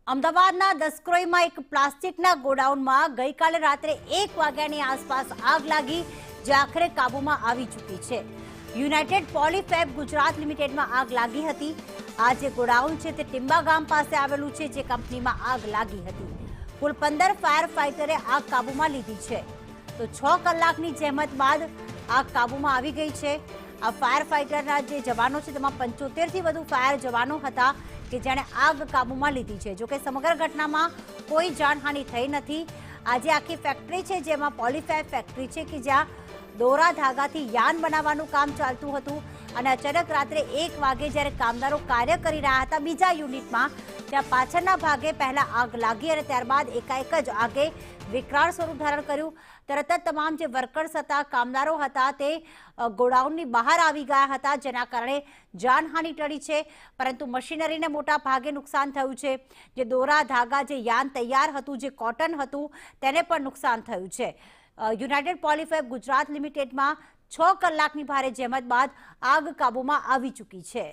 અમદાવાદના દસક્રોઈમાં એક પ્લાસ્ટિકના ગોડાઉનમાં ગઈકાલે રાત્રે 1 વાગ્યાની આસપાસ આગ લાગી, જે આખરે કાબૂમાં આવી ચૂકી છે। યુનાઇટેડ પોલીફેબ ગુજરાત લિમિટેડમાં આગ લાગી હતી। આ જે ગોડાઉન છે તે ટિંબા ગામ પાસે આવેલું છે, જે કંપનીમાં આગ લાગી હતી। કુલ 15 ફાયર ફાઇટરે આગ કાબૂમાં લીધી છે, તો 6 કલાકની જહેમત બાદ આગ કાબૂમાં આવી ગઈ છે। આ ફાયર ફાઇટરના જે જવાનો છે તેમાં 75થી વધુ ફાયર જવાનો હતા કે જેણે આગ કાબૂમાં લીધી છે। જોકે સમગ્ર ઘટનામાં કોઈ જાનહાનિ થઈ નથી। આજે આખી ફેક્ટરી છે, જેમાં પોલીફેબ ફેક્ટરી છે કે જ્યાં દોરા ધાગાથી યાન બનાવવાનું કામ ચાલતું હતું અને અચાનક રાત્રે 1 વાગે જ્યારે કામદારો કાર્ય કરી રહ્યા હતા બીજા યુનિટમાં, ત્યાં પાછળના ભાગે પહેલા આગ લાગી અને ત્યારબાદ એકાએક જ આગે વિકરાળ સ્વરૂપ ધારણ કર્યું। તરત જ તમામ જે વર્કર્સ હતા, કામદારો હતા, તે ગોડાઉનની બહાર આવી ગયા હતા, જેના કારણે જાનહાનિ ટળી છે, પરંતુ મશીનરીને મોટા ભાગે નુકસાન થયું છે। જે દોરા ધાગા, જે યાન તૈયાર હતું, જે કોટન હતું, તેને પણ નુકસાન થયું છે। યુનાઇટેડ પોલીફેબ ગુજરાત લિમિટેડમાં 6 કલાકની ભારે જહેમત બાદ આગ કાબૂમાં આવી ચૂકી છે।